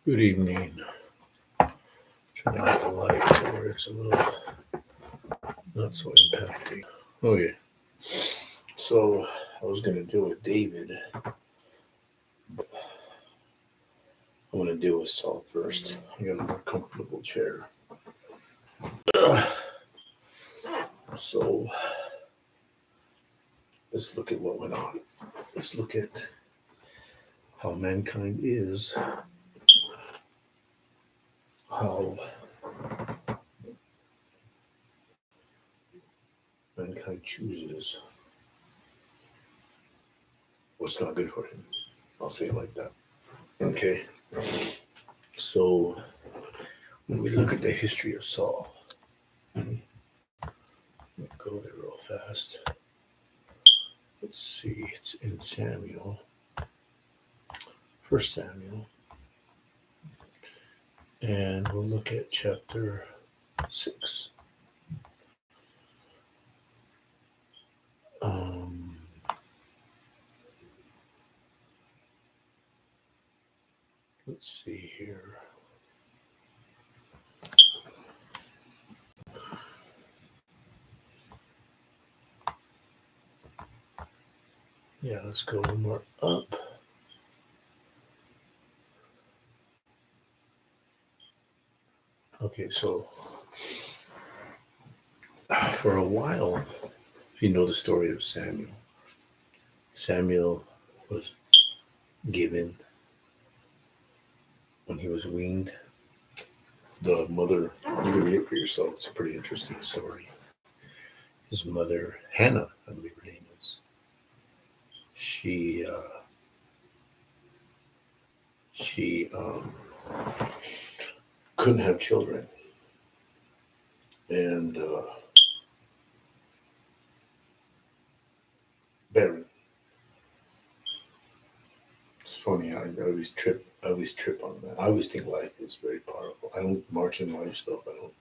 Good evening. Trying to get the light to where it's a little not so impacting. Okay, so I was going to deal with David. I'm going to deal with Saul first. I got a more comfortable chair. So let's look at what went on. Let's look at how mankind is, how mankind chooses what's not good for him. I'll say it like that. Okay. So when we look at the history of Saul, let me go there real fast. Let's see, it's in Samuel, 1 Samuel, and we'll look at chapter 6. Let's see here. Yeah, let's go one more up. Okay, so for a while, if you know the story of Samuel, Samuel was given, when he was weaned, the mother, you can read it for yourself, it's a pretty interesting story. His mother, Hannah, I believe her name is, she couldn't have children. And barren. It's funny, I always trip on that. I always think life is very powerful. I don't march in life stuff. I don't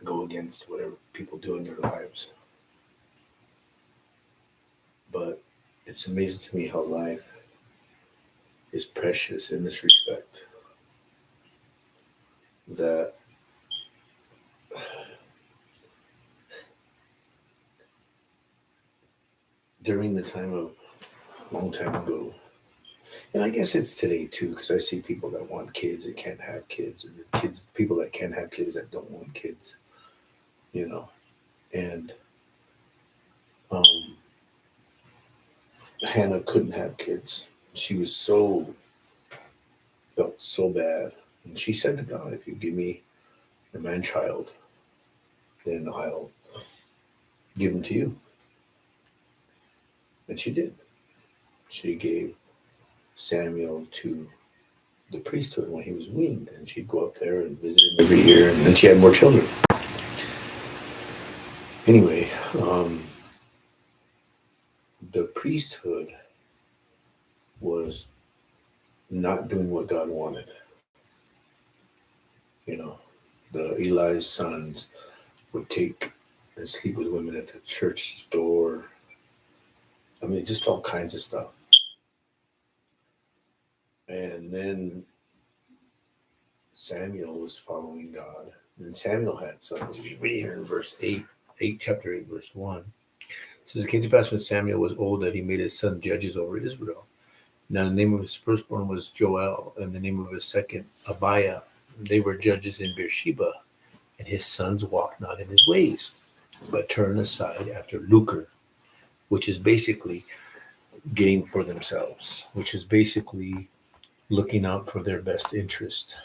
go against whatever people do in their lives. But it's amazing to me how life is precious in this respect. That during the time of a long time ago, and I guess it's today too, because I see people that want kids and can't have kids, and people that can't have kids that don't want kids, and Hannah couldn't have kids. She was felt so bad. And she said to God, if you give me a man child, then I'll give him to you. And she did. She gave Samuel to the priesthood when he was weaned, and she'd go up there and visit him every year, and then she had more children. Anyway, the priesthood was not doing what God wanted. The Eli's sons would take and sleep with women at the church door. I mean, just all kinds of stuff. And then Samuel was following God. And Samuel had sons. We read here in verse 8, chapter 8, verse 1. It says, it came to pass when Samuel was old that he made his son judges over Israel. Now the name of his firstborn was Joel, and the name of his second, Abiah. They were judges in Beersheba, and his sons walked not in his ways, but turned aside after lucre, which is basically getting for themselves, which is basically looking out for their best interest.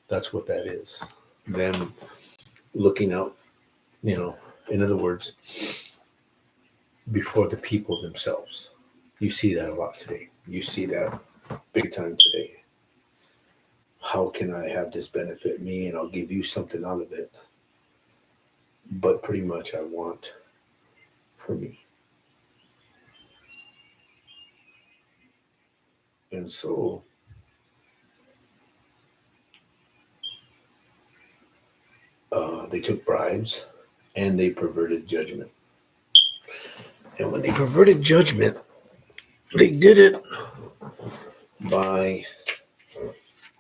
That's what that is. Them looking out, in other words, before the people themselves. You see that a lot today. You see that big time today. How can I have this benefit me, and I'll give you something out of it? But pretty much I want for me. And so they took bribes and they perverted judgment. And when they perverted judgment, they did it by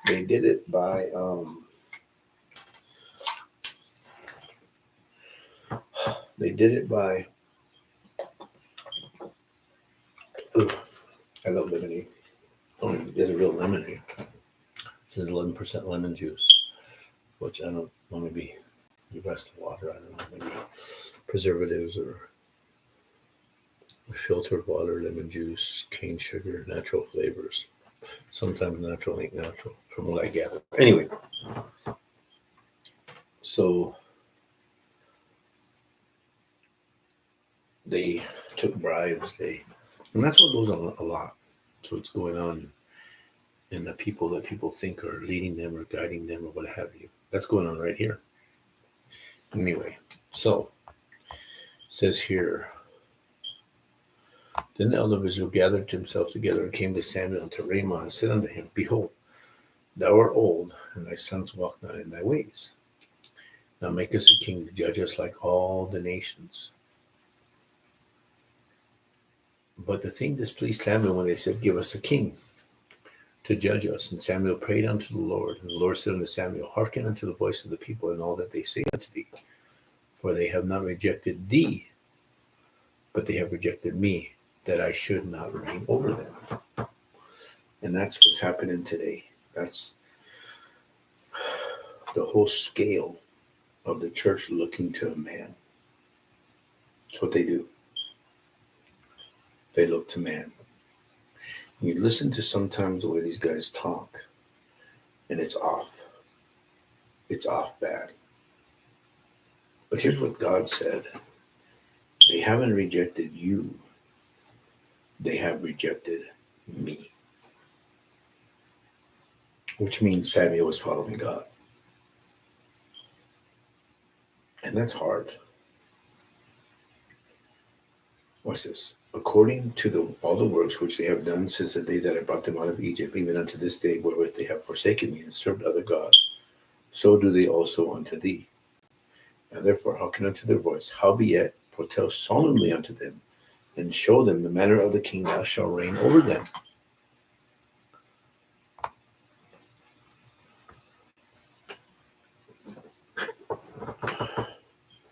They did it by I love lemonade. Oh, there's a real lemonade. It says 11% lemon juice, which I don't know, maybe the rest of water, I don't know, maybe preservatives or filtered water, lemon juice, cane sugar, natural flavors. Sometimes natural ain't natural, from what I gather. Anyway, so they took bribes. And that's what goes on a lot. So what's going on in the people that people think are leading them or guiding them or what have you. That's going on right here. Anyway, so it says here, then the elder of Israel gathered himself together and came to Samuel and to Ramah and said unto him, Behold, thou art old, and thy sons walk not in thy ways. Now make us a king to judge us like all the nations. But the thing displeased Samuel when they said, Give us a king to judge us. And Samuel prayed unto the Lord. And the Lord said unto Samuel, Hearken unto the voice of the people and all that they say unto thee. For they have not rejected thee, but they have rejected me, that I should not reign over them. And that's what's happening today. That's the whole scale of the church looking to a man. That's what they do. They look to man. You listen to sometimes the way these guys talk, and it's off. It's off bad. But here's what God said. They haven't rejected you. They have rejected me. Which means Samuel was following God. And that's hard. Watch this. According to all the works which they have done since the day that I brought them out of Egypt, even unto this day wherewith they have forsaken me and served other gods, so do they also unto thee. And therefore hearken unto their voice. Howbeit, foretell solemnly unto them, and show them the manner of the king that shall reign over them.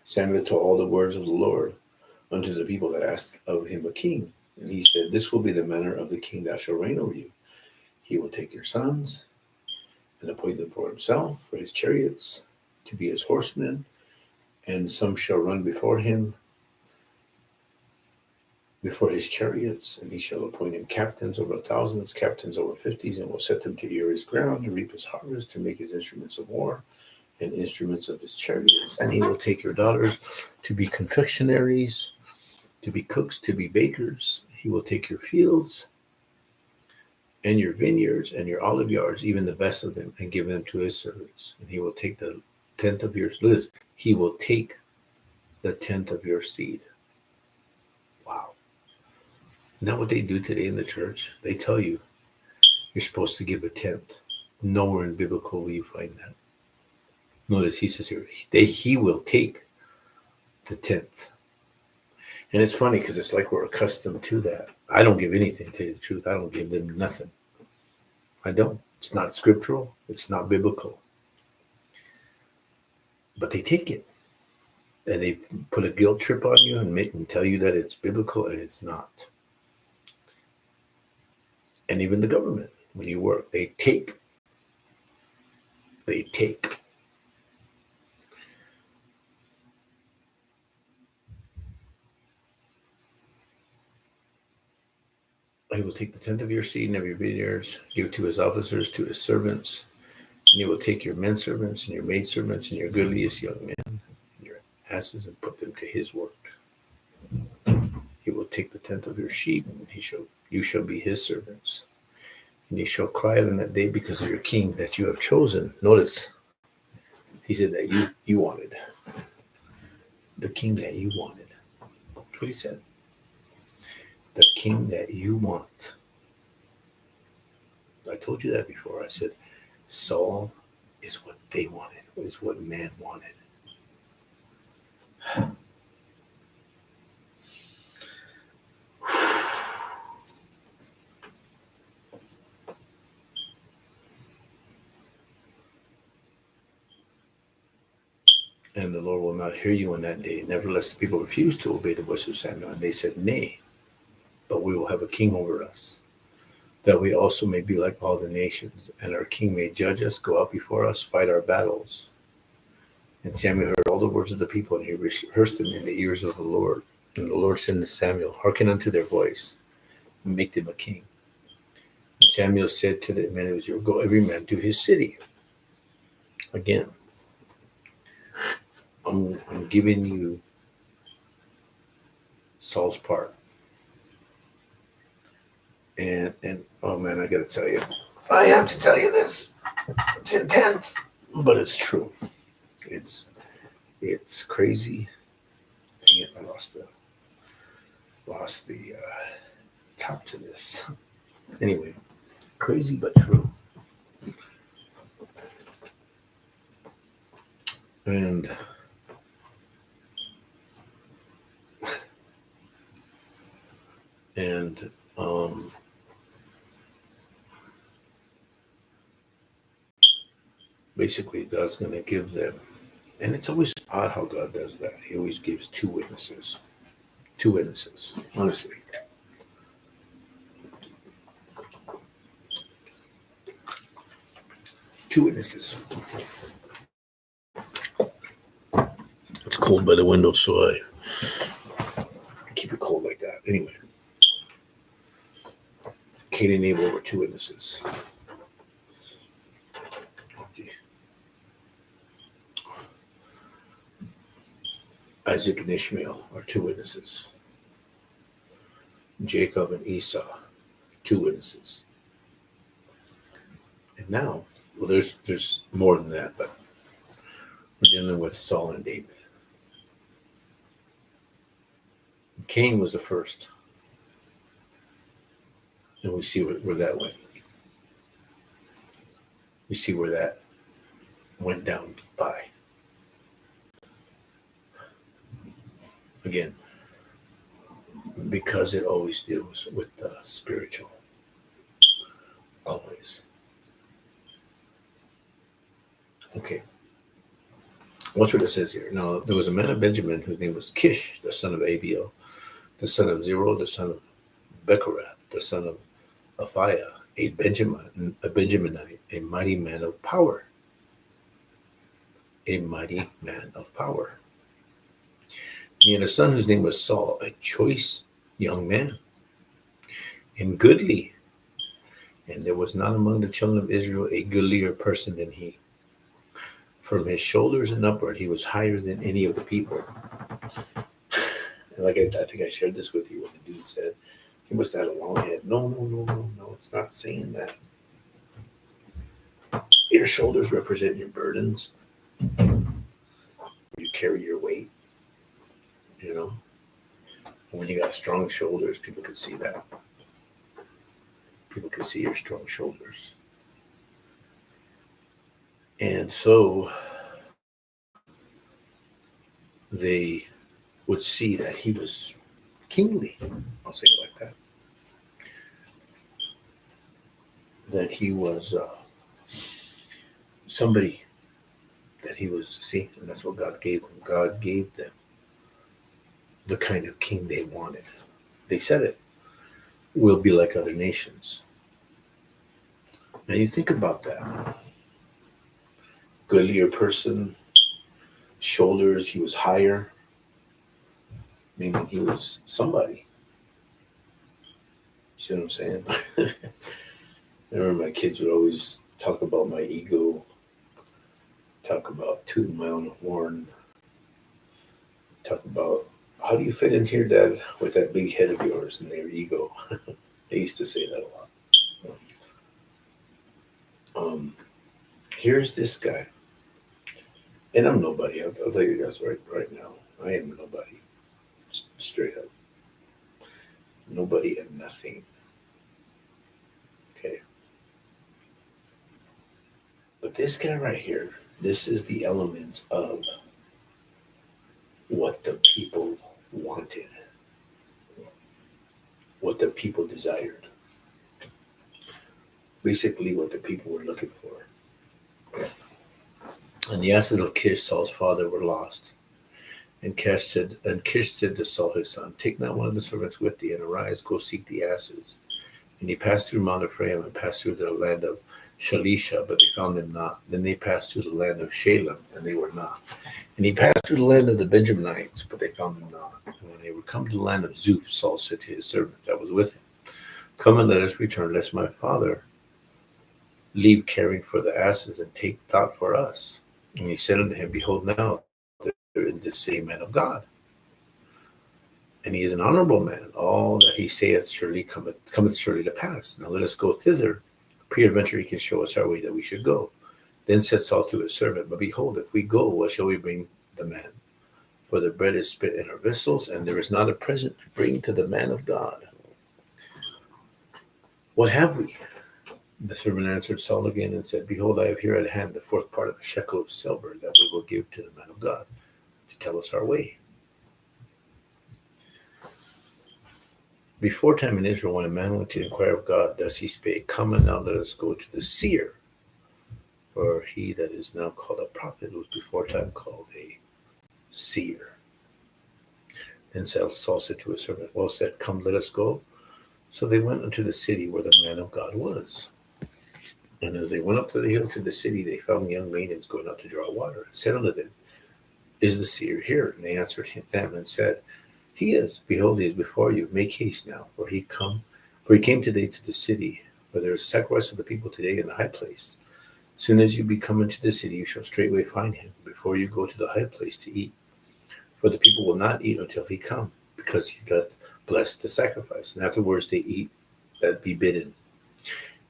Samuel told all the words of the Lord unto the people that asked of him a king. And he said, This will be the manner of the king that shall reign over you. He will take your sons and appoint them for himself, for his chariots, to be his horsemen, and some shall run before him, before his chariots, and he shall appoint him captains over thousands, captains over 50s, and will set them to ear his ground, to reap his harvest, to make his instruments of war, and instruments of his chariots. And he will take your daughters to be confectionaries, to be cooks, to be bakers. He will take your fields and your vineyards and your olive yards, even the best of them, and give them to his servants. And he will take the tenth of your liz. He will take the tenth of your seed. Wow. Isn't that what they do today in the church? They tell you you're supposed to give a tenth. Nowhere in biblical will you find that. Notice he says here, he will take the tenth. And it's funny because it's like we're accustomed to that. I don't give anything, to tell you the truth. I don't give them nothing. I don't. It's not scriptural. It's not biblical. But they take it. And they put a guilt trip on you and make them tell you that it's biblical, and it's not. And even the government, when you work, they take. They take. He will take the tenth of your seed and of your vineyards, give it to his officers, to his servants. And he will take your men servants and your maid servants and your goodliest young men and your asses and put them to his work. He will take the tenth of your sheep, and you shall be his servants. And he shall cry out in that day because of your king that you have chosen. Notice, he said that you wanted. The king that you wanted. That's what he said. The king that you want. I told you that before. I said, Saul is what they wanted, is what man wanted. And the Lord will not hear you in that day. Nevertheless, the people refused to obey the voice of Samuel, and they said, Nay, but we will have a king over us, that we also may be like all the nations, and our king may judge us, go out before us, fight our battles. And Samuel heard all the words of the people, and he rehearsed them in the ears of the Lord. And the Lord said to Samuel, Hearken unto their voice, and make them a king. And Samuel said to the men of Israel, Go every man to his city. Again, I'm giving you Saul's part. And oh man, I gotta tell you, I have to tell you this. It's intense, but it's true. It's crazy. Dang it, I lost the top to this. Anyway, crazy but true. And and basically God's going to give them, and it's always odd how God does that. He always gives two witnesses, honestly. Two witnesses. It's cold by the window, so I keep it cold like that. Anyway, Cain and Abel were two witnesses. Isaac and Ishmael are two witnesses. Jacob and Esau, two witnesses. And now, well, there's more than that, but we're dealing with Saul and David. Cain was the first. And we see where that went. We see where that went down by. Again, because it always deals with the spiritual. Always. Okay. Watch what it says here. Now, there was a man of Benjamin whose name was Kish, the son of Abiel, the son of Zerah, the son of Bechorath, the son of Aphiah, a Benjaminite, a mighty man of power. A mighty man of power. He had a son whose name was Saul, a choice young man, and goodly. And there was not among the children of Israel a goodlier person than he. From his shoulders and upward, he was higher than any of the people. And like I think I shared this with you, what the dude said. He must have had a long head. No, it's not saying that. Your shoulders represent your burdens. You carry your weight, you know. And when you got strong shoulders, people can see that. People can see your strong shoulders. And so they would see that he was kingly. I'll say it like that. That he was somebody that he was, see, and that's what God gave them. God gave them the kind of king they wanted. They said it. We'll be like other nations. Now you think about that. Goodlier person, shoulders, he was higher, meaning he was somebody. You see what I'm saying? I remember my kids would always talk about my ego, talk about tooting my own horn, talk about, how do you fit in here, Dad, with that big head of yours and their ego? They used to say that a lot. Here's this guy. And I'm nobody. I'll tell you guys right now. I am nobody. Straight up. Nobody and nothing. Okay. But this guy right here, this is the elements of what the people wanted, what the people desired. Basically what the people were looking for. And the asses of Kish, Saul's father, were lost. And Kish said to Saul his son, take not one of the servants with thee, and arise, go seek the asses. And he passed through Mount Ephraim and passed through the land of Shalisha, but they found them not. Then they passed through the land of Shalem, and they were not. And he passed through the land of the Benjaminites, but they found them not. And when they were come to the land of Zuph, Saul said to his servant that was with him, come and let us return, lest my father leave caring for the asses and take thought for us. And he said unto him, behold, now there is this city man of God, and he is an honorable man. All that he saith surely cometh surely to pass. Now let us go thither. Peradventure he can show us our way that we should go. Then said Saul to his servant, but behold, if we go, what shall we bring the man? For the bread is spit in our vessels, and there is not a present to bring to the man of God. What have we? The servant answered Saul again and said, behold, I have here at hand the fourth part of a shekel of silver that we will give to the man of God to tell us our way. Before time in Israel, when a man went to inquire of God, thus he spake, come and now let us go to the seer. For he that is now called a prophet was before time called a seer. Then Saul said to his servant, well said, come, let us go. So they went unto the city where the man of God was. And as they went up to the hill to the city, they found young maidens going out to draw water, and said unto them, is the seer here? And they answered them and said, he is. Behold, he is before you. Make haste now, for he came today to the city, for there is a sacrifice of the people today in the high place. Soon as you be come into the city, you shall straightway find him, before you go to the high place to eat. For the people will not eat until he come, because he doth bless the sacrifice. And afterwards they eat that be bidden.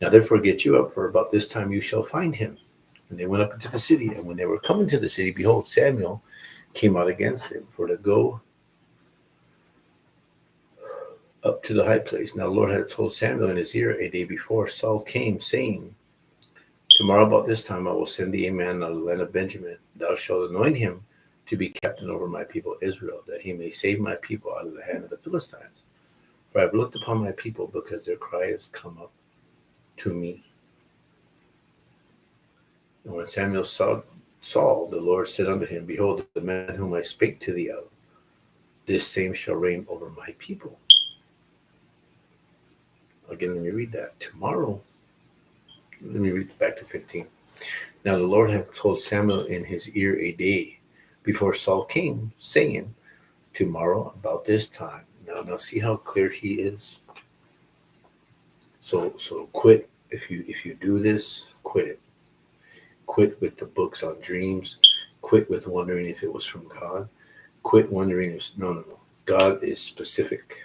Now therefore get you up, for about this time you shall find him. And they went up into the city, and when they were coming to the city, behold, Samuel came out against him, for to go up to the high place. Now the Lord had told Samuel in his ear a day before. Saul came, saying, tomorrow about this time I will send thee a man out of the land of Benjamin. Thou shalt anoint him to be captain over my people Israel, that he may save my people out of the hand of the Philistines. For I have looked upon my people, because their cry has come up to me. And when Samuel saw Saul, the Lord said unto him, behold, the man whom I spake to thee of, this same shall reign over my people. Again, let me read that. Tomorrow, let me read back to 15. Now the Lord had told Samuel in his ear a day before Saul came, saying, tomorrow about this time. Now see how clear he is. So quit. If you do this, quit it. Quit with the books on dreams. Quit with wondering if it was from God. Quit wondering if no. God is specific.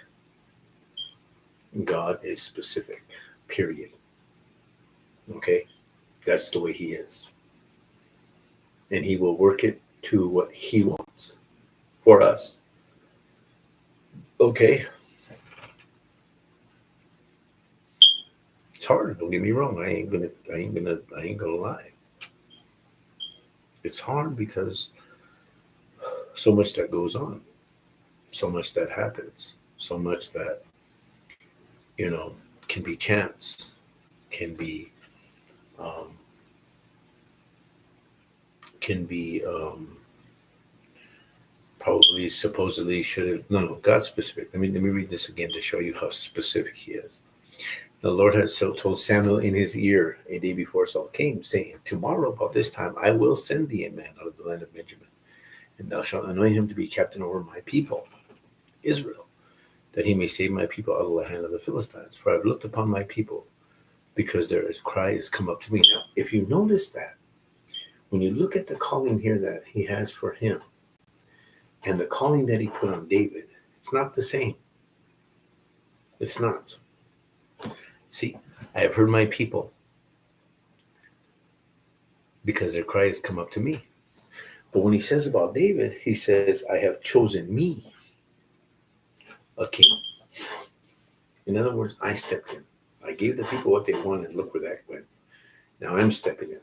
God is specific, period. Okay? That's the way he is. And he will work it to what he wants for us. Okay? It's hard, don't get me wrong. I ain't gonna lie. It's hard because so much that goes on, so much that happens, so much that can be chance, can be probably supposedly should have no God's specific. Let me read this again to show you how specific he is. The Lord had so told Samuel in his ear a day before Saul came, saying, tomorrow about this time I will send thee a man out of the land of Benjamin, and thou shalt anoint him to be captain over my people Israel, that he may save my people out of the hand of the Philistines. For I have looked upon my people, because their cry has come up to me. Now, if you notice that, when you look at the calling here that he has for him, and the calling that he put on David, it's not the same. It's not. See, I have heard my people, because their cry has come up to me. But when he says about David, he says, I have chosen me a king. In other words, I stepped in. I gave the people what they wanted. Look where that went. Now I'm stepping in.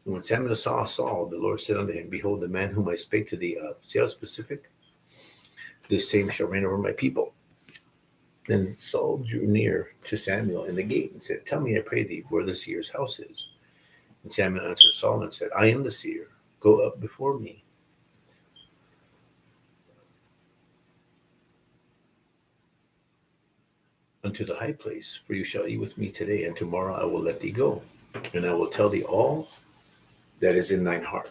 And when Samuel saw Saul, the Lord said unto him, behold, the man whom I spake to thee of. See how specific? This same shall reign over my people. Then Saul drew near to Samuel in the gate and said, tell me, I pray thee, where the seer's house is. And Samuel answered Saul and said, I am the seer. Go up before me. Unto the high place, for you shall eat with me today, and tomorrow I will let thee go. And I will tell thee all that is in thine heart.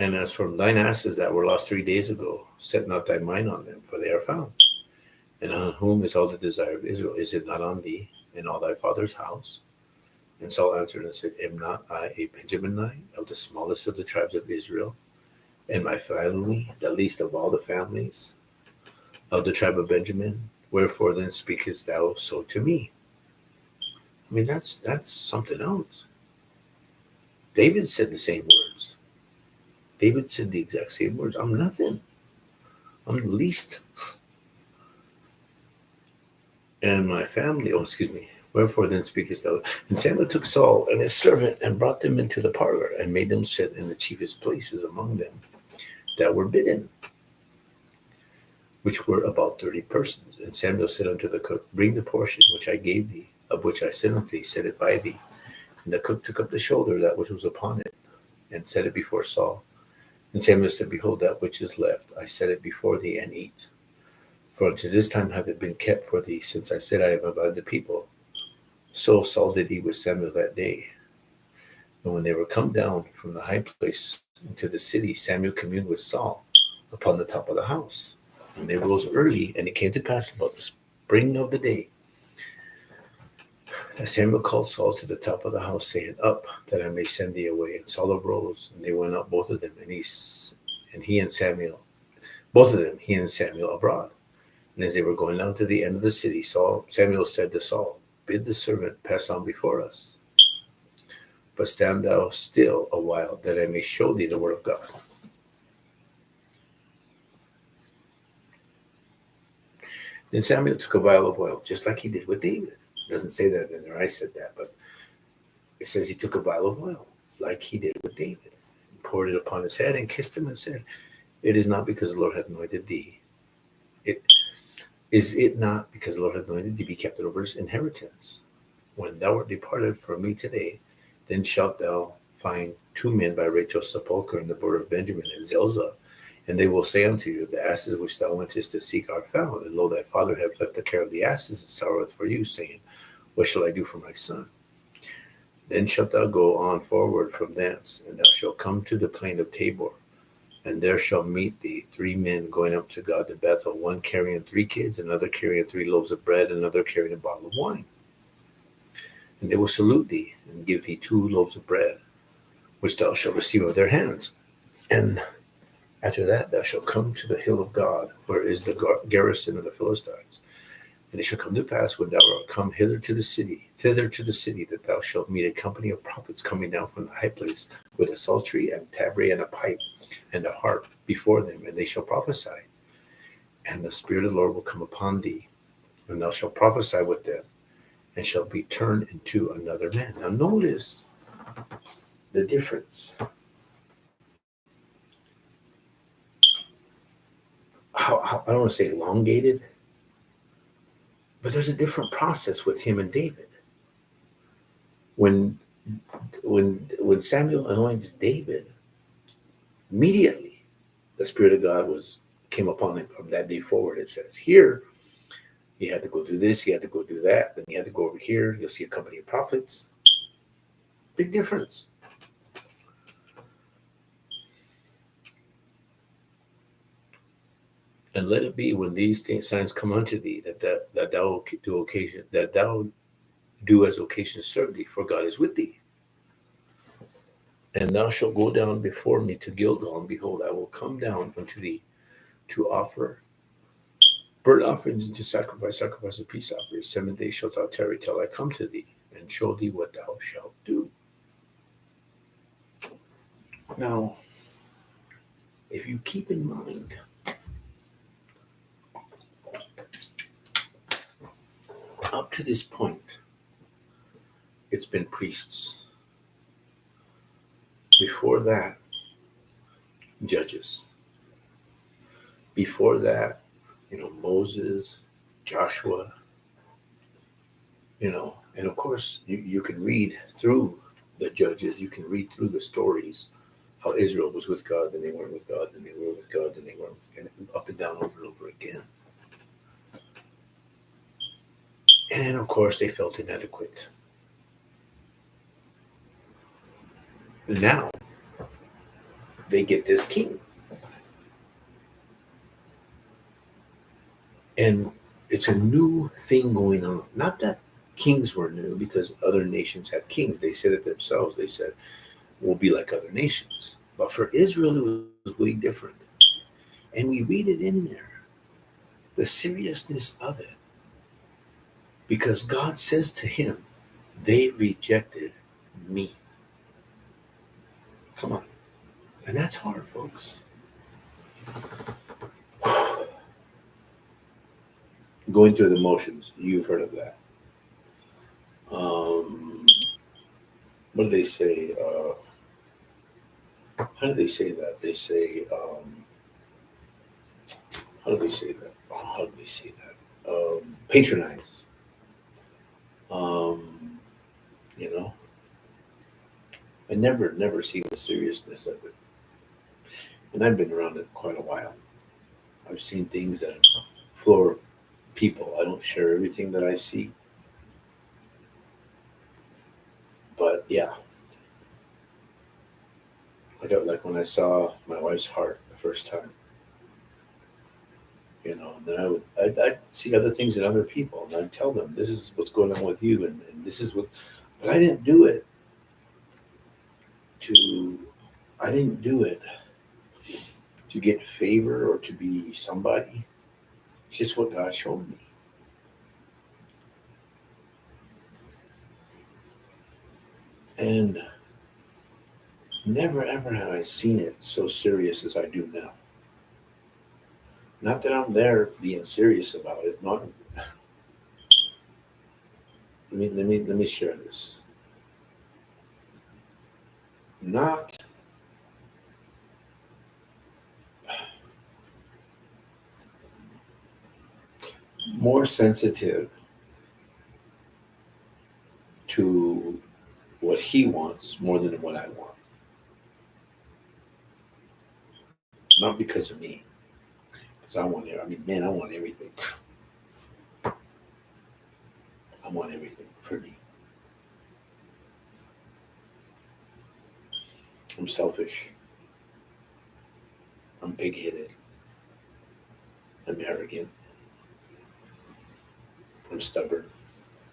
And as from thine asses that were lost 3 days ago, set not thy mind on them, for they are found. And on whom is all the desire of Israel? Is it not on thee and all thy father's house? And Saul answered and said, Am not I a Benjaminite, of the smallest of the tribes of Israel? And my family, the least of all the families of the tribe of Benjamin? Wherefore then speakest thou so to me? I mean, that's something else. David said the same words. David said the exact same words. I'm nothing. I'm the least. And my family, wherefore then speakest thou? And Samuel took Saul and his servant and brought them into the parlor and made them sit in the chiefest places among them that were bidden, which were about 30 persons. And Samuel said unto the cook, Bring the portion which I gave thee, of which I said unto thee, set it by thee. And the cook took up the shoulder, that which was upon it, and set it before Saul. And Samuel said, Behold, that which is left, I set it before thee, and eat. For unto this time hath it been kept for thee, since I said I have invited the people. So Saul did eat with Samuel that day. And when they were come down from the high place into the city, Samuel communed with Saul upon the top of the house. And they rose early, and it came to pass about the spring of the day, and Samuel called Saul to the top of the house, saying, Up, that I may send thee away. And Saul arose, and they went up, both of them, he and Samuel abroad. And as they were going down to the end of the city, Samuel said to Saul, Bid the servant pass on before us. But stand thou still a while, that I may show thee the word of God. Then Samuel took a vial of oil, just like he did with David. It doesn't say that in there, I said that, but it says he took a vial of oil, like he did with David, and poured it upon his head, and kissed him, and said, It is not because the Lord hath anointed thee. Is it not because the Lord hath anointed thee be captain over his inheritance? When thou art departed from me today, then shalt thou find 2 men by Rachel's sepulchre in the border of Benjamin and Zelzah, and they will say unto you, The asses which thou wentest to seek are found, and lo, thy father hath left the care of the asses, and sorroweth for you, saying, What shall I do for my son? Then shalt thou go on forward from thence, and thou shalt come to the plain of Tabor, and there shall meet thee 3 men going up to God to Bethel, one carrying 3 kids, another carrying 3 loaves of bread, another carrying a bottle of wine. And they will salute thee, and give thee 2 loaves of bread, which thou shalt receive of their hands. And after that thou shalt come to the hill of God, where is the garrison of the Philistines. And it shall come to pass, when thou art come thither to the city, that thou shalt meet a company of prophets coming down from the high place, with a psaltery and tabret and a pipe and a harp before them, and they shall prophesy. And the Spirit of the Lord will come upon thee, and thou shalt prophesy with them, and shalt be turned into another man. Now notice the difference. How I don't want to say elongated, but there's a different process with him and David. When Samuel anoints David, immediately the Spirit of God came upon him from that day forward. It says here, he had to go do this, he had to go do that, then he had to go over here. You'll see a company of prophets. Big difference. And let it be, when these signs come unto thee, that thou do as occasion serve thee, for God is with thee. And thou shalt go down before me to Gilgal, and behold, I will come down unto thee to offer burnt offerings, and to sacrifice of peace offerings. 7 days shalt thou tarry till I come to thee, and show thee what thou shalt do. Now, if you keep in mind, up to this point, it's been priests. Before that, judges. Before that, Moses, Joshua, And of course, you can read through the judges, you can read through the stories how Israel was with God, then they weren't with God, then they were with God, then they weren't, and up and down over and over again. And of course, they felt inadequate. Now they get this king, and it's a new thing going on. Not that kings were new, because other nations had kings. They said it themselves. They said, "We'll be like other nations." But for Israel, it was way different. And we read it in there, the seriousness of it, because God says to him, "They rejected me." Come on. And that's hard, folks. Going through the motions, you've heard of that. What do they say? How do they say that? They say, how do they say that? Oh, how do they say that? Patronize. Um, you know, I never seen the seriousness of it. And I've been around it quite a while. I've seen things that floor people. I don't share everything that I see. But yeah, like when I saw my wife's heart the first time, and then I'd see other things in other people, and I'd tell them, this is what's going on with you, and this is what, but to, I didn't do it to get favor or to be somebody. It's just what God showed me. And never ever have I seen it so serious as I do now. Not that I'm there being serious about it. Not, let me share this. Not more sensitive to what he wants more than what I want. Not because of me, because I want it. I mean, man, I want everything. I want everything for me. I'm selfish. I'm big-headed. I'm arrogant. I'm stubborn.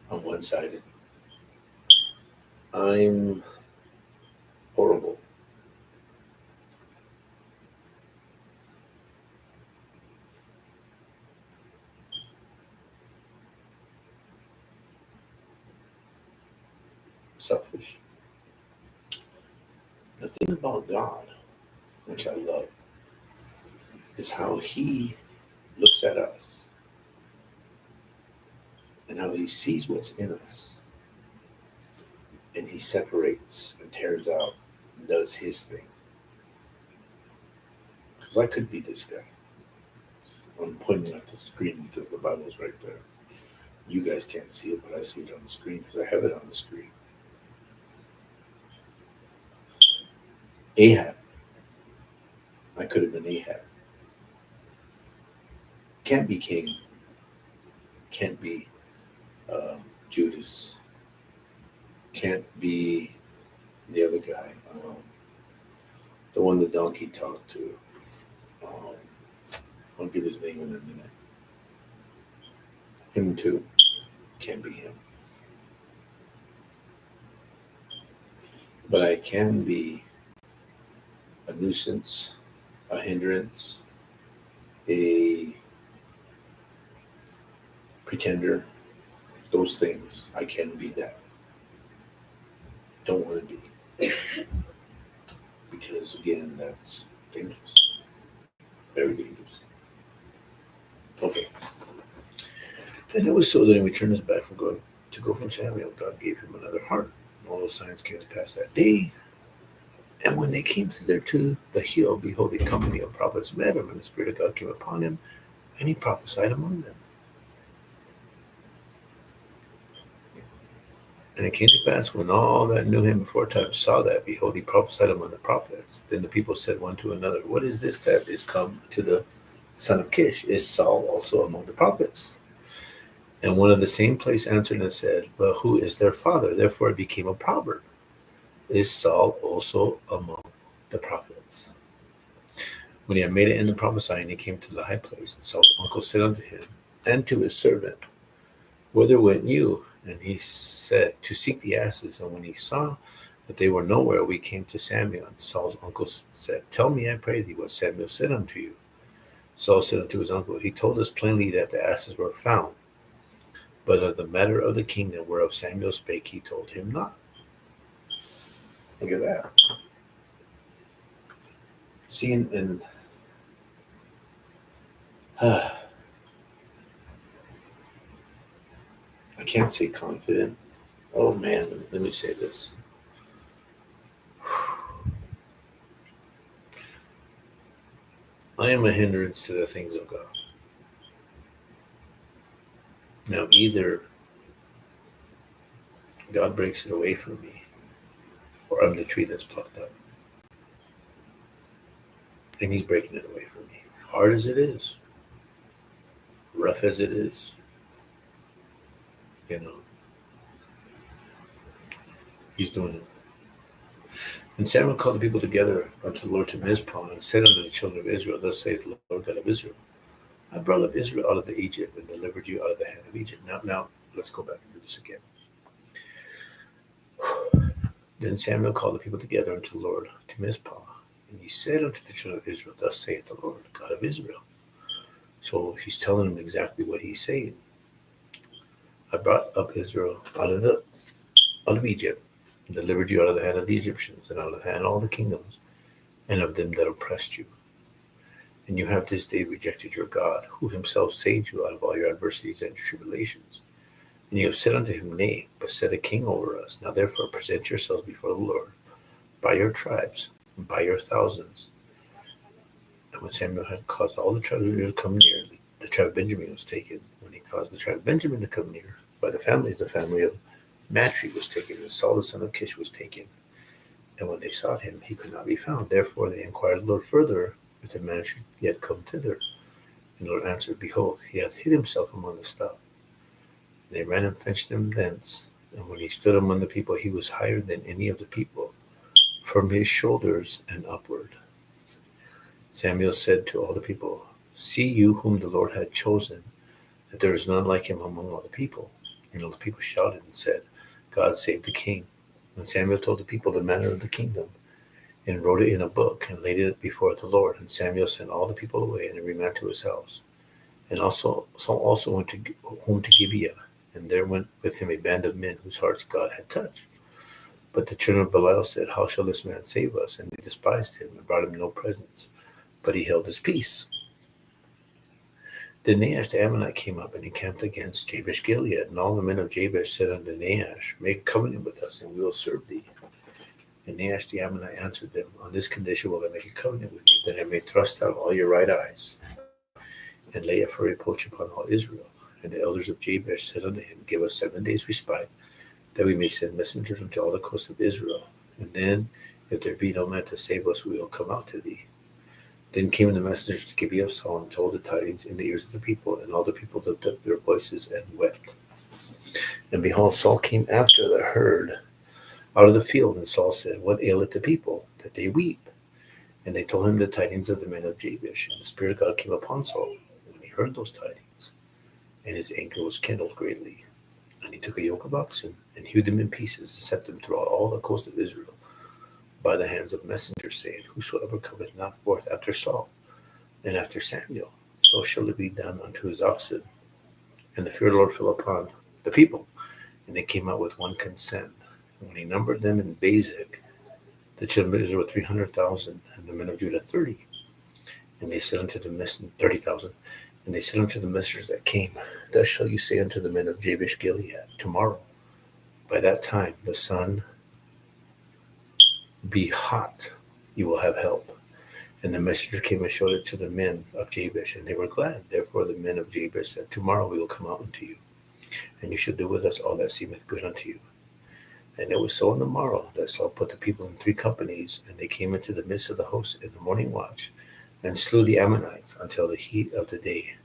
I'm one-sided. I'm horrible. Selfish. The thing about God, which I love, is how he looks at us and how he sees what's in us, and he separates and tears out and does his thing. Because I could be this guy. I'm pointing at the screen because the Bible's right there. You guys can't see it, but I see it on the screen because I have it on the screen. Ahab. I could have been Ahab. Can't be king. Can't be Judas. Can't be the other guy. The one the donkey talked to. I'll get his name in a minute. Him too. Can't be him. But I can be a nuisance, a hindrance, a pretender. Those things. I can be that. Don't want to be. Because again, that's dangerous. Very dangerous. Okay. And it was so that in return his back from God to go from Samuel, God gave him another heart. And all those signs came to pass that day. And when they came to the hill, behold, a company of prophets met him, and the Spirit of God came upon him, and he prophesied among them. And it came to pass when all that knew him before time saw that, behold, he prophesied among the prophets. Then the people said one to another, what is this that is come to the son of Kish? Is Saul also among the prophets? And one of the same place answered and said, but who is their father? Therefore it became a proverb. Is Saul also among the prophets? When he had made an end of prophesying, he came to the high place. And Saul's uncle said unto him and to his servant, whither went you? And he said, to seek the asses. And when he saw that they were nowhere, we came to Samuel. And Saul's uncle said, tell me, I pray thee, what Samuel said unto you. Saul said unto his uncle, he told us plainly that the asses were found. But of the matter of the kingdom whereof Samuel spake, he told him not. Look at that. Seeing and I can't say confident. Oh man, let me say this. I am a hindrance to the things of God. Now, either God breaks it away from me, or I'm the tree that's plucked up. And he's breaking it away from me. Hard as it is, rough as it is, he's doing it. And Samuel called the people together unto the Lord to Mizpah, and said unto the children of Israel, thus saith the Lord God of Israel, I brought up Israel out of the Egypt, and delivered you out of the hand of Egypt. Now, let's go back and do this again. Then Samuel called the people together unto the Lord to Mizpah, and he said unto the children of Israel, thus saith the Lord God of Israel. So he's telling them exactly what he's saying. I brought up Israel out of Egypt, and delivered you out of the hand of the Egyptians, and out of the hand of all the kingdoms, and of them that oppressed you. And you have this day rejected your God, who himself saved you out of all your adversities and tribulations. And you have said unto him, nay, but set a king over us. Now therefore present yourselves before the Lord, by your tribes, and by your thousands. And when Samuel had caused all the tribes of Israel to come near, the tribe of Benjamin was taken. When he caused the tribe of Benjamin to come near, by the families, the family of Matri was taken, and Saul the son of Kish was taken. And when they sought him, he could not be found. Therefore they inquired of the Lord further, if the man should yet come thither. And the Lord answered, behold, he hath hid himself among the stuff. And they ran and fetched him thence. And when he stood among the people, he was higher than any of the people, from his shoulders and upward. Samuel said to all the people, see you whom the Lord had chosen, that there is none like him among all the people. And all the people shouted and said, God save the king. And Samuel told the people the manner of the kingdom, and wrote it in a book, and laid it before the Lord. And Samuel sent all the people away, and every man to his house. And Saul also went home to Gibeah, and there went with him a band of men whose hearts God had touched. But the children of Belial said, how shall this man save us? And they despised him, and brought him no presents. But he held his peace. Then Nahash the Ammonite came up and encamped against Jabesh Gilead. And all the men of Jabesh said unto Nahash, make a covenant with us, and we will serve thee. And Nahash the Ammonite answered them, on this condition will I make a covenant with you, that I may thrust out all your right eyes, and lay it for reproach upon all Israel. And the elders of Jabesh said unto him, give us 7 days respite, that we may send messengers unto all the coast of Israel. And then, if there be no man to save us, we will come out to thee. Then came the messengers to Gibeah of Saul, and told the tidings in the ears of the people. And all the people lifted up their voices and wept. And behold, Saul came after the herd out of the field. And Saul said, what aileth the people, that they weep? And they told him the tidings of the men of Jabesh. And the Spirit of God came upon Saul when he heard those tidings, and his anger was kindled greatly. And he took a yoke of oxen, and hewed them in pieces, and set them throughout all the coast of Israel, by the hands of messengers, saying, whosoever cometh not forth after Saul, and after Samuel, so shall it be done unto his oxen. And the fear of the Lord fell upon the people, and they came out with one consent. And when he numbered them in Bezek, the children of Israel were 300,000, and the men of Judah 30. And they said unto the 30,000, and they said unto the messengers that came, thus shall you say unto the men of Jabesh Gilead, tomorrow, by that time the sun be hot, you will have help. And the messenger came and showed it to the men of Jabesh, and they were glad. Therefore the men of Jabesh said, tomorrow we will come out unto you, and you shall do with us all that seemeth good unto you. And it was so on the morrow that Saul put the people in 3 companies, and they came into the midst of the host in the morning watch, and slew the Ammonites until the heat of the day.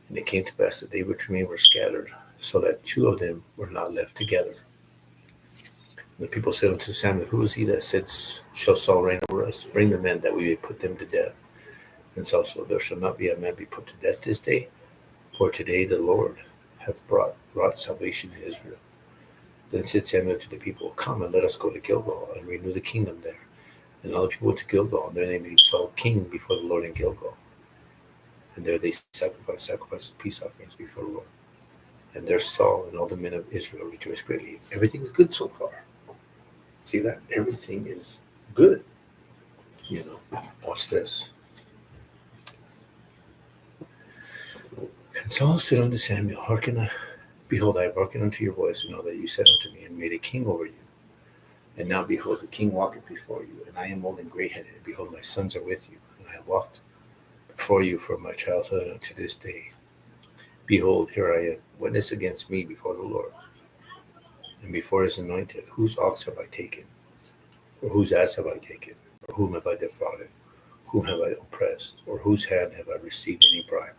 And it came to pass that they which remained were scattered, so that 2 of them were not left together. And the people said unto Samuel, Who is he that said, Shall Saul reign over us? Bring the men, that we may put them to death. And Saul said, There shall not be a man be put to death this day, for today the Lord hath wrought salvation in Israel. Then said Samuel to the people, Come, and let us go to Gilgal, and renew the kingdom there. And all the people went to Gilgal, and there they made Saul king before the Lord in Gilgal. And there they sacrificed peace offerings before the Lord. And there Saul and all the men of Israel rejoiced greatly. Everything is good so far. See that? Everything is good. Watch this. And Saul said unto Samuel, Hearken, behold, I have hearkened unto your voice, and all that you said unto me, and made a king over you. And now, behold, the king walketh before you, and I am old and grey-headed, and behold, my sons are with you, and I have walked before you from my childhood unto this day. Behold, here I am, witness against me before the Lord, and before his anointed. Whose ox have I taken? Or whose ass have I taken? Or whom have I defrauded? Whom have I oppressed? Or whose hand have I received any bribe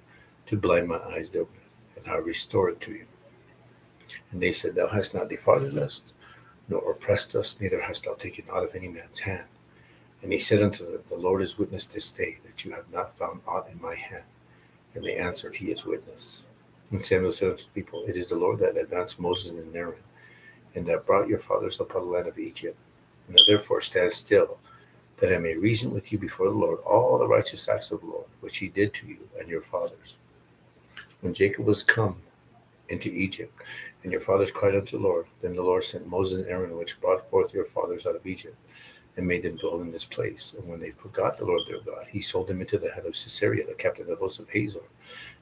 to blind my eyes therewith? And I restore it to you. And they said, Thou hast not defrauded us, nor oppressed us, neither hast thou taken out of any man's hand. And he said unto them, The Lord is witness this day, that you have not found aught in my hand. And they answered, He is witness. And Samuel said unto the people, It is the Lord that advanced Moses and Aaron, and that brought your fathers up out of the land of Egypt. Now therefore stand still, that I may reason with you before the Lord all the righteous acts of the Lord, which he did to you and your fathers. When Jacob was come into Egypt, and your fathers cried unto the Lord, then the Lord sent Moses and Aaron, which brought forth your fathers out of Egypt, and made them dwell in this place. And when they forgot the Lord their God, he sold them into the hand of Sisera, the captain of the host of Hazor,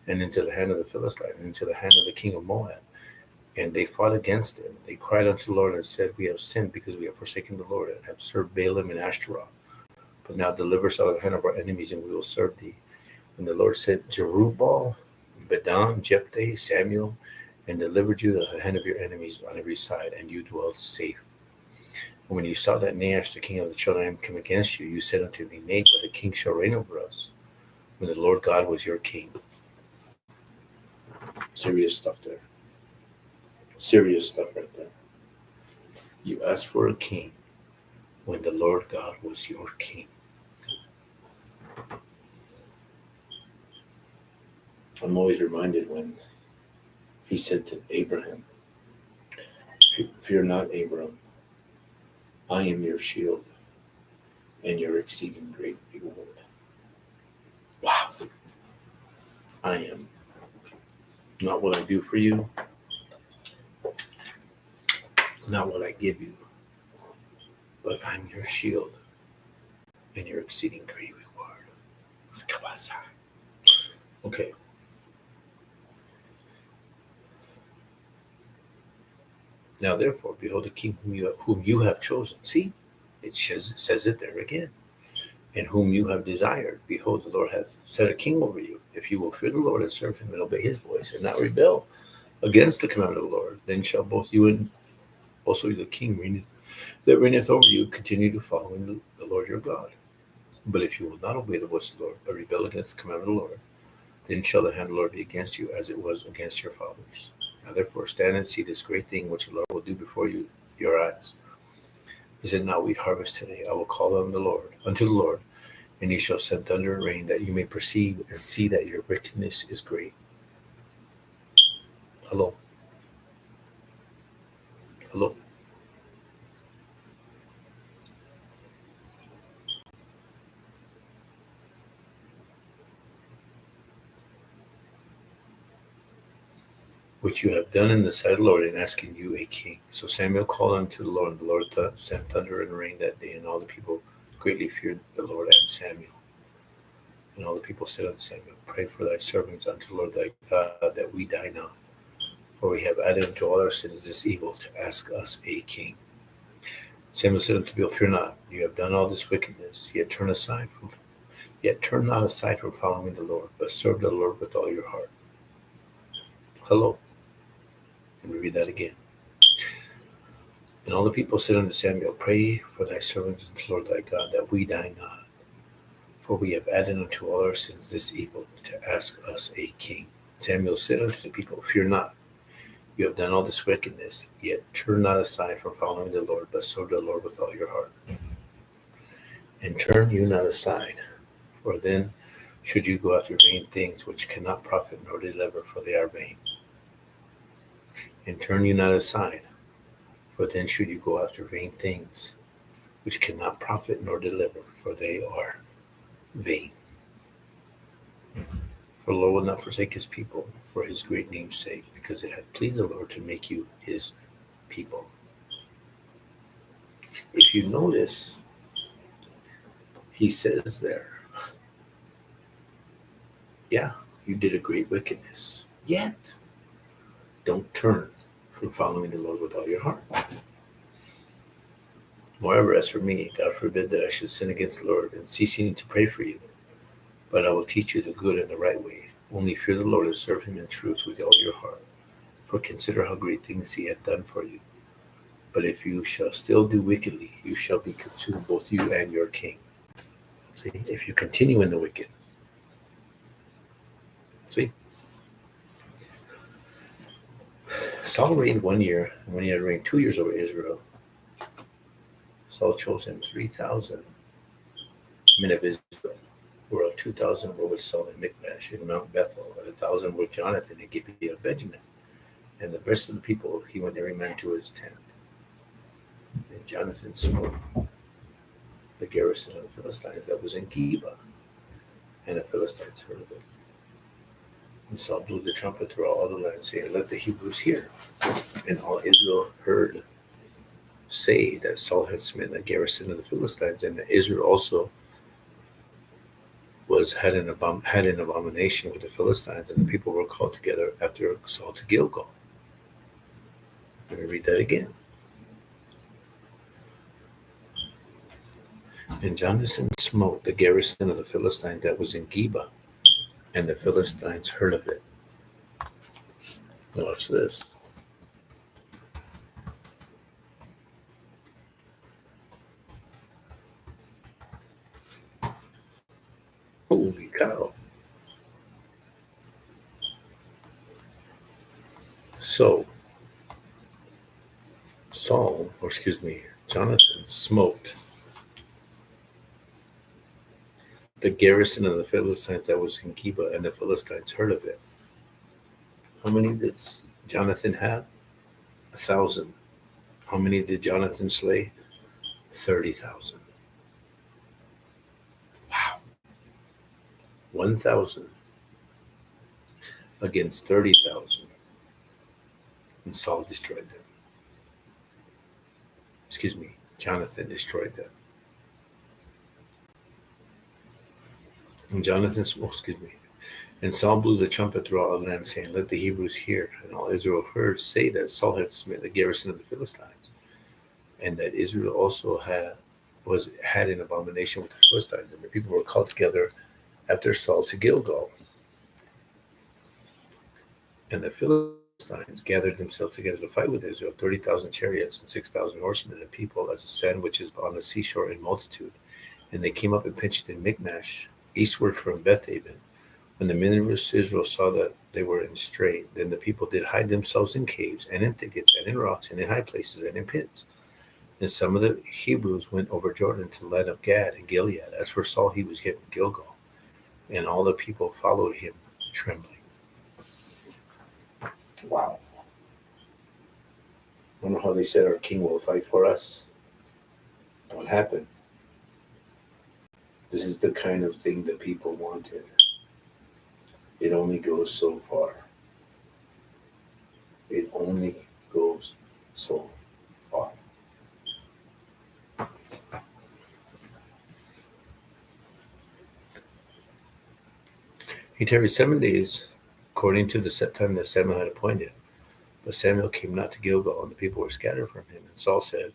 and into the hand of the Philistine, and into the hand of the king of Moab. And they fought against him. They cried unto the Lord and said, We have sinned because we have forsaken the Lord, and have served Baalim and Ashtaroth. But now deliver us out of the hand of our enemies, and we will serve thee. And the Lord sent Jerubbaal, Bedan, Jephthah, Samuel, and delivered you out of the hand of your enemies on every side, and you dwelt safe. And when you saw that Nahash, the king of the children of Ammon, come against you, you said unto me, Nay, but a king shall reign over us, when the Lord God was your king. Serious stuff there. Serious stuff right there. You asked for a king when the Lord God was your king. I'm always reminded when he said to Abraham, Fear not, Abram, I am your shield and your exceeding great reward. Wow. I am. Not what I do for you, not what I give you, but I'm your shield and your exceeding great reward. Okay. Now, therefore, behold the king whom you have chosen. See, it says it there again. And whom you have desired. Behold, the Lord hath set a king over you. If you will fear the Lord and serve him and obey his voice, and not rebel against the commandment of the Lord, then shall both you and also the king that reigneth over you continue to follow in the Lord your God. But if you will not obey the voice of the Lord, but rebel against the commandment of the Lord, then shall the hand of the Lord be against you, as it was against your fathers. Now therefore stand and see this great thing which the Lord will do before your eyes. Is it not wheat harvest today? I will call unto the Lord, and he shall send thunder and rain, that you may perceive and see that your wickedness is great. Hello. Hello. Which you have done in the sight of the Lord in asking you a king. So Samuel called unto the Lord, and the Lord sent thunder and rain that day, and all the people greatly feared the Lord and Samuel. And all the people said unto Samuel, Pray for thy servants unto the Lord thy God, that we die not. For we have added unto all our sins this evil, to ask us a king. Samuel said unto the people, Fear not, you have done all this wickedness, yet turn not aside from following the Lord, but serve the Lord with all your heart. Hello. Let me read that again. And all the people said unto Samuel, Pray for thy servants and the Lord thy God, that we die not. For we have added unto all our sins this evil, to ask us a king. Samuel said unto the people, Fear not, you have done all this wickedness, yet turn not aside from following the Lord, but serve the Lord with all your heart. And turn you not aside, for then should you go after vain things which cannot profit nor deliver, for they are vain. And turn you not aside, for then should you go after vain things which cannot profit nor deliver, for they are vain. For the Lord will not forsake his people for his great name's sake, because it hath pleased the Lord to make you his people. If you notice, he says there, yeah, you did a great wickedness, yet don't turn from following the Lord with all your heart. Moreover, as for me, God forbid that I should sin against the Lord in ceasing to pray for you, but I will teach you the good and the right way. Only fear the Lord and serve him in truth with all your heart. For consider how great things he hath done for you. But if you shall still do wickedly, you shall be consumed, both you and your king. See, if you continue in the wicked. See, Saul reigned 1 year, and when he had reigned 2 years over Israel, Saul chose him 3,000 men of Israel, whereof 2,000 were with Saul in Michmash in Mount Bethel, and 1,000 were Jonathan in Gibeah of Benjamin. And the rest of the people, he went every man to his tent. And Jonathan smote the garrison of the Philistines that was in Gibeah, and the Philistines heard of it. And Saul blew the trumpet throughout all the land, saying, Let the Hebrews hear. And all Israel heard say that Saul had smitten the garrison of the Philistines, and that Israel also had an abomination with the Philistines, and the people were called together after Saul to Gilgal. Let me read that again. And Jonathan smote the garrison of the Philistines that was in Gibeah, and the Philistines heard of it. Now watch this. Holy cow. So, Jonathan smote the garrison of the Philistines that was in Gibeah, and the Philistines heard of it. How many did Jonathan have? 1,000. How many did Jonathan slay? 30,000. Wow. 1,000 against 30,000. And Saul destroyed them. Jonathan destroyed them. And Saul blew the trumpet throughout all the land, saying, Let the Hebrews hear. And all Israel heard say that Saul had smitten the garrison of the Philistines, and that Israel also had an abomination with the Philistines. And the people were called together after Saul to Gilgal. And the Philistines gathered themselves together to fight with Israel, 30,000 chariots and 6,000 horsemen, and people as the sand which is on the seashore in multitude. And they came up and pitched in Michmash, eastward from Bethaven. When the men of Israel saw that they were in strait, then the people did hide themselves in caves, and in thickets, and in rocks, and in high places, and in pits. And some of the Hebrews went over Jordan to the land of Gad and Gilead. As for Saul, he was hid in Gilgal, and all the people followed him, trembling. Wow. I wonder how they said our king will fight for us. What happened? This is the kind of thing that people wanted. It only goes so far. It only goes so far. He tarried 7 days, according to the set time that Samuel had appointed. But Samuel came not to Gilgal, and the people were scattered from him. And Saul said,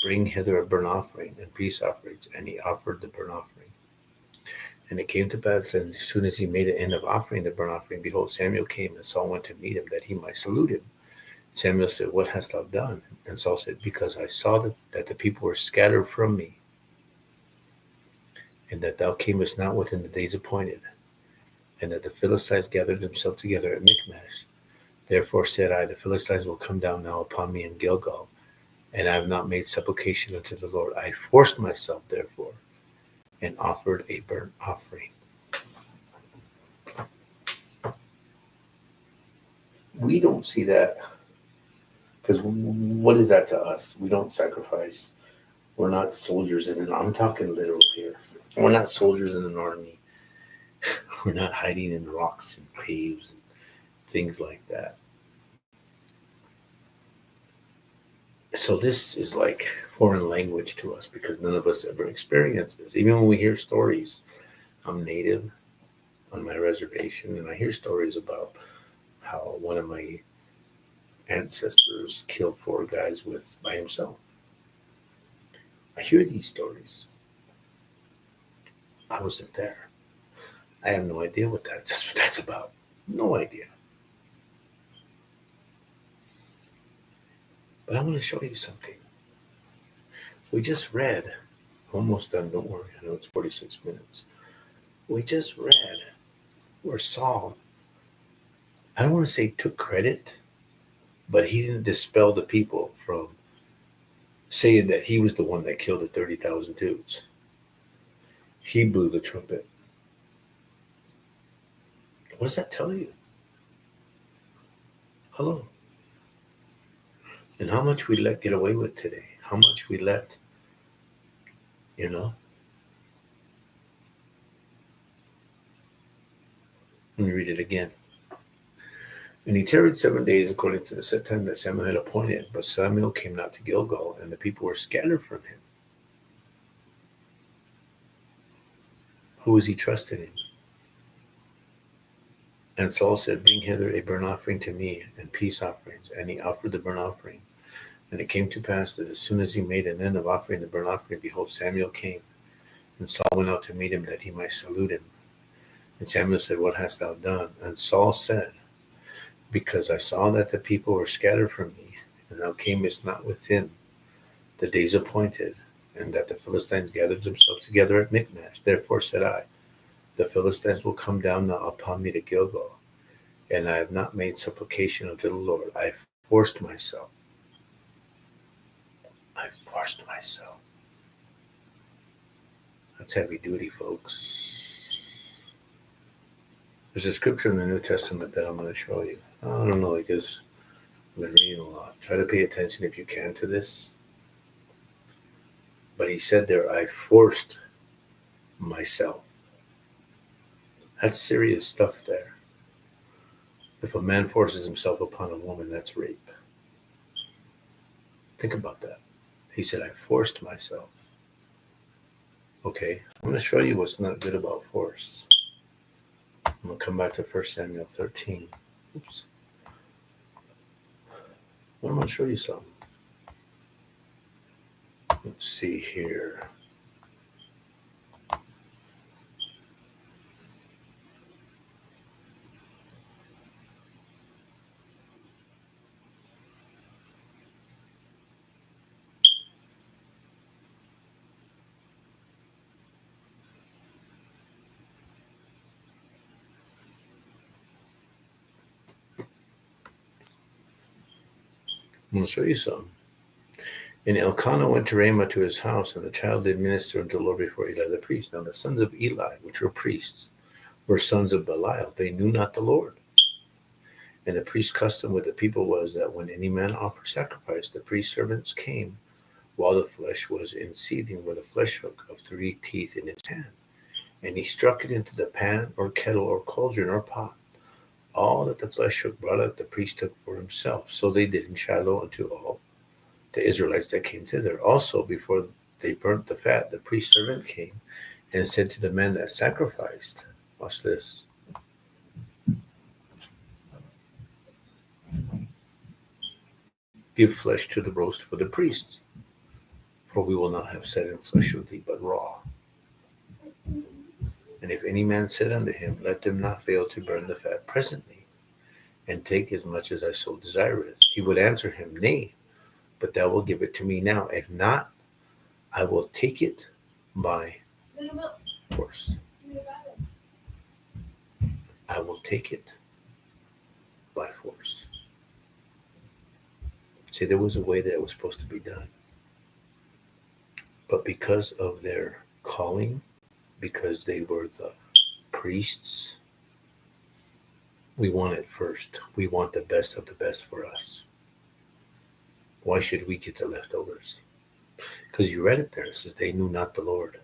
Bring hither a burnt offering and peace offerings. And he offered the burnt offering. And it came to pass that as soon as he made an end of offering the burnt offering, behold, Samuel came, and Saul went to meet him, that he might salute him. Samuel said, "What hast thou done?" And Saul said, "Because I saw that the people were scattered from me, and that thou camest not within the days appointed, and that the Philistines gathered themselves together at Michmash. Therefore said I, the Philistines will come down now upon me in Gilgal, and I have not made supplication unto the Lord. I forced myself, therefore, and offered a burnt offering." We don't see that, because what is that to us? We don't sacrifice. We're not soldiers in an army. I'm talking literal here. We're not soldiers in an army. We're not hiding in rocks and caves and things like that. So this is like foreign language to us because none of us ever experienced this. Even when we hear stories, I'm native on my reservation, and I hear stories about how one of my ancestors killed 4 guys by himself. I hear these stories. I wasn't there. I have no idea what that's about. No idea. But I want to show you something. We just read, almost done, don't worry, I know it's 46 minutes. We just read where Saul, I don't want to say took credit, but he didn't dispel the people from saying that he was the one that killed the 30,000 dudes. He blew the trumpet. What does that tell you? Hello. And how much we let get away with today. How much we let, Let me read it again. And he tarried 7 days according to the set time that Samuel had appointed. But Samuel came not to Gilgal, and the people were scattered from him. Who was he trusting in? And Saul said, "Bring hither a burnt offering to me, and peace offerings." And he offered the burnt offering. And it came to pass that as soon as he made an end of offering the burnt offering, behold, Samuel came. And Saul went out to meet him, that he might salute him. And Samuel said, "What hast thou done?" And Saul said, "Because I saw that the people were scattered from me, and thou camest not within the days appointed, and that the Philistines gathered themselves together at Michmash. Therefore said I, the Philistines will come down now upon me to Gilgal, and I have not made supplication unto the Lord. I forced myself. I forced myself." That's heavy duty, folks. There's a scripture in the New Testament that I'm going to show you. I don't know, because I've been reading a lot. Try to pay attention if you can to this. But he said there, "I forced myself." That's serious stuff there. If a man forces himself upon a woman, that's rape. Think about that. He said, "I forced myself." Okay, I'm going to show you what's not good about force. I'm going to come back to 1 Samuel 13. Oops. I'm going to show you something. Let's see here. I'm going to show you something. And Elkanah went to Ramah to his house, and the child did minister unto the Lord before Eli the priest. Now the sons of Eli, which were priests, were sons of Belial. They knew not the Lord. And the priest's custom with the people was that when any man offered sacrifice, the priest's servants came while the flesh was in seething with a flesh hook of 3 teeth in its hand. And he struck it into the pan or kettle or cauldron or pot. All that the flesh hook brought up, the priest took for himself. So they did in Shiloh unto all the Israelites that came thither. Also, before they burnt the fat, the priest servant came and said to the men that sacrificed, watch this, "Give flesh to the roast for the priest, for we will not have set in flesh with thee, but raw. And if any man said unto him, Let them not fail to burn the fat presently, and take as much as I so desireth? He would answer him, Nay, but thou wilt give it to me now. If not, I will take it by force. I will take it by force. See, there was a way that it was supposed to be done. But because of their calling, because they were the priests, we want it first. We want the best of the best for us. Why should we get the leftovers? Because you read it there. It says they knew not the Lord.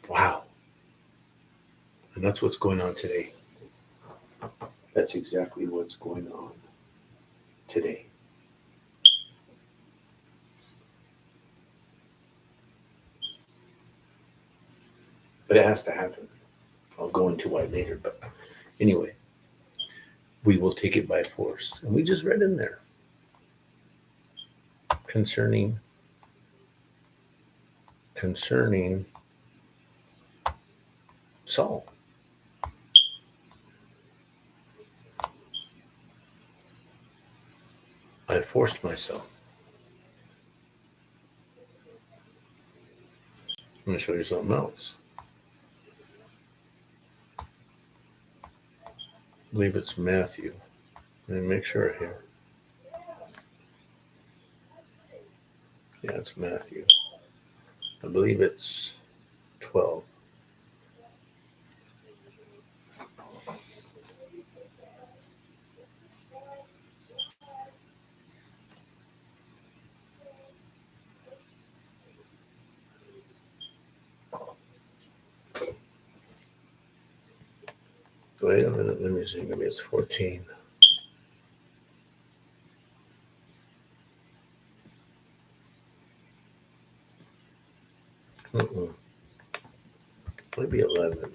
Wow. And that's what's going on today. That's exactly what's going on today. But it has to happen. I'll go into why later. But anyway, we will take it by force. And we just read in there concerning Saul. I forced myself. I'm going to show you something else. I believe it's Matthew. Let me make sure here. Yeah, it's Matthew. I believe it's 12. Wait a minute, let me see. Maybe it's 14. Maybe 11.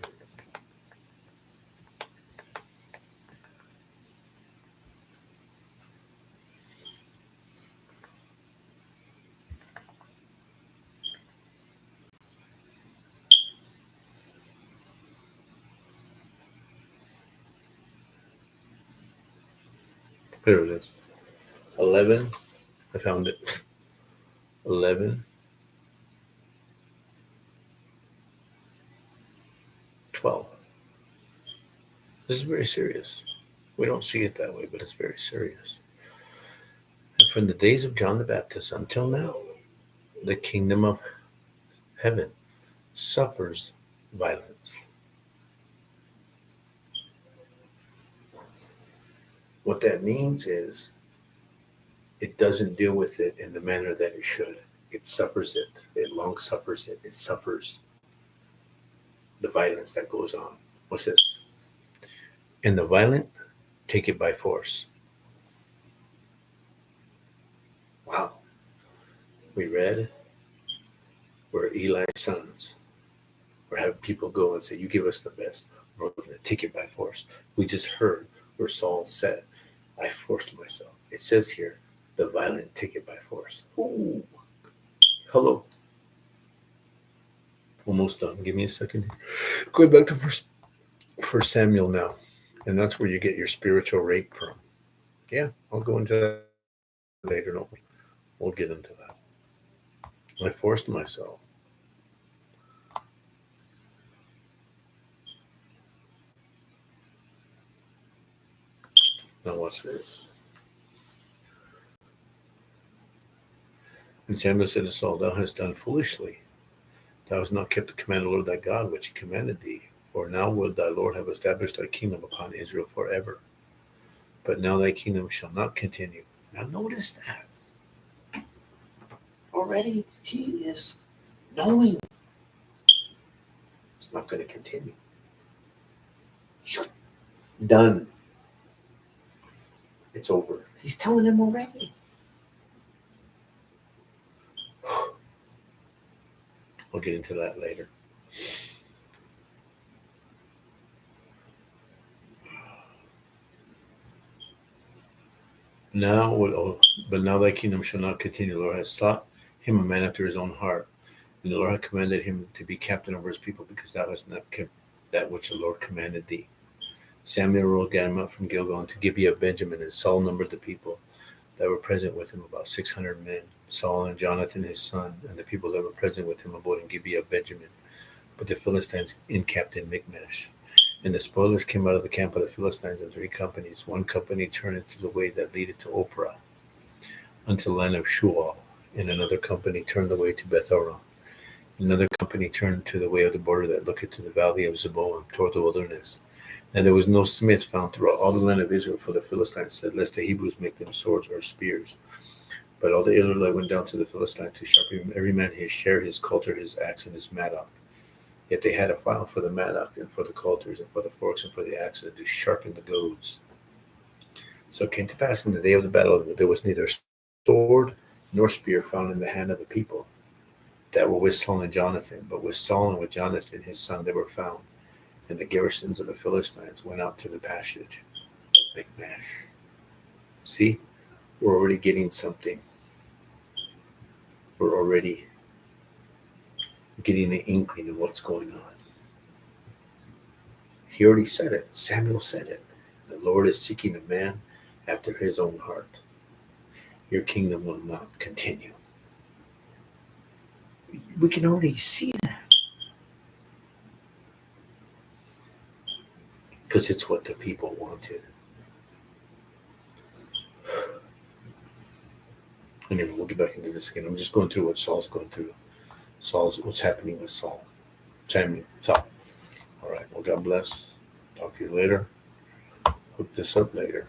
There it is. 11. I found it. 11. 12. This is very serious. We don't see it that way, but it's very serious. And from the days of John the Baptist until now, the kingdom of heaven suffers violence. What that means is it doesn't deal with it in the manner that it should. It suffers it. It long suffers it. It suffers the violence that goes on. What's this? And the violent take it by force. Wow. We read where Eli's sons were having people go and say, you give us the best. We're going to take it by force. We just heard where Saul said, I forced myself. It says here, the violent take it by force. Ooh. Hello. Almost done. Give me a second. Going back to First Samuel now. And that's where you get your spiritual rape from. Yeah, I'll go into that later. No, we'll get into that. I forced myself. Now watch this. And Samuel said to Saul, thou hast done foolishly. Thou hast not kept the command of the Lord thy God, which he commanded thee. For now would thy Lord have established thy kingdom upon Israel forever. But now thy kingdom shall not continue. Now notice that. Already he is knowing it's not going to continue. Done. It's over. He's telling him already. I'll get into that later. But now thy kingdom shall not continue. The Lord has sought him a man after his own heart. And the Lord hath commanded him to be captain over his people, because thou hast not kept that which the Lord commanded thee. Samuel rode him up from Gilgal to Gibeah of Benjamin, and Saul numbered the people that were present with him, about 600 men. Saul and Jonathan his son, and the people that were present with him abode in Gibeah of Benjamin. But the Philistines encamped in Michmash. And the spoilers came out of the camp of the Philistines in 3 companies. One company turned into the way that leadeth to Ophrah, unto the land of Shual, and another company turned the way to Bethoron. Another company turned to the way of the border that looketh to the valley of Zeboim, toward the wilderness. And there was no smith found throughout all the land of Israel, for the Philistines said, lest the Hebrews make them swords or spears. But all the Israelites went down to the Philistines to sharpen every man his share, his coulter, his axe, and his mattock. Yet they had a file for the mattock, and for the coulters, and for the forks, and for the axes, to sharpen the goads. So it came to pass in the day of the battle that there was neither sword nor spear found in the hand of the people that were with Saul and Jonathan, but with Saul and with Jonathan his son they were found. And the garrisons of the Philistines went out to the passage of Michmash. See, we're already getting something. We're already getting an inkling of what's going on. He already said it. Samuel said it. The Lord is seeking a man after his own heart. Your kingdom will not continue. We can already see that. Because it's what the people wanted. Anyway, we'll get back into this again. I'm just going through what Saul's going through. What's happening with Saul. Saul. All right. Well, God bless. Talk to you later. Hook this up later.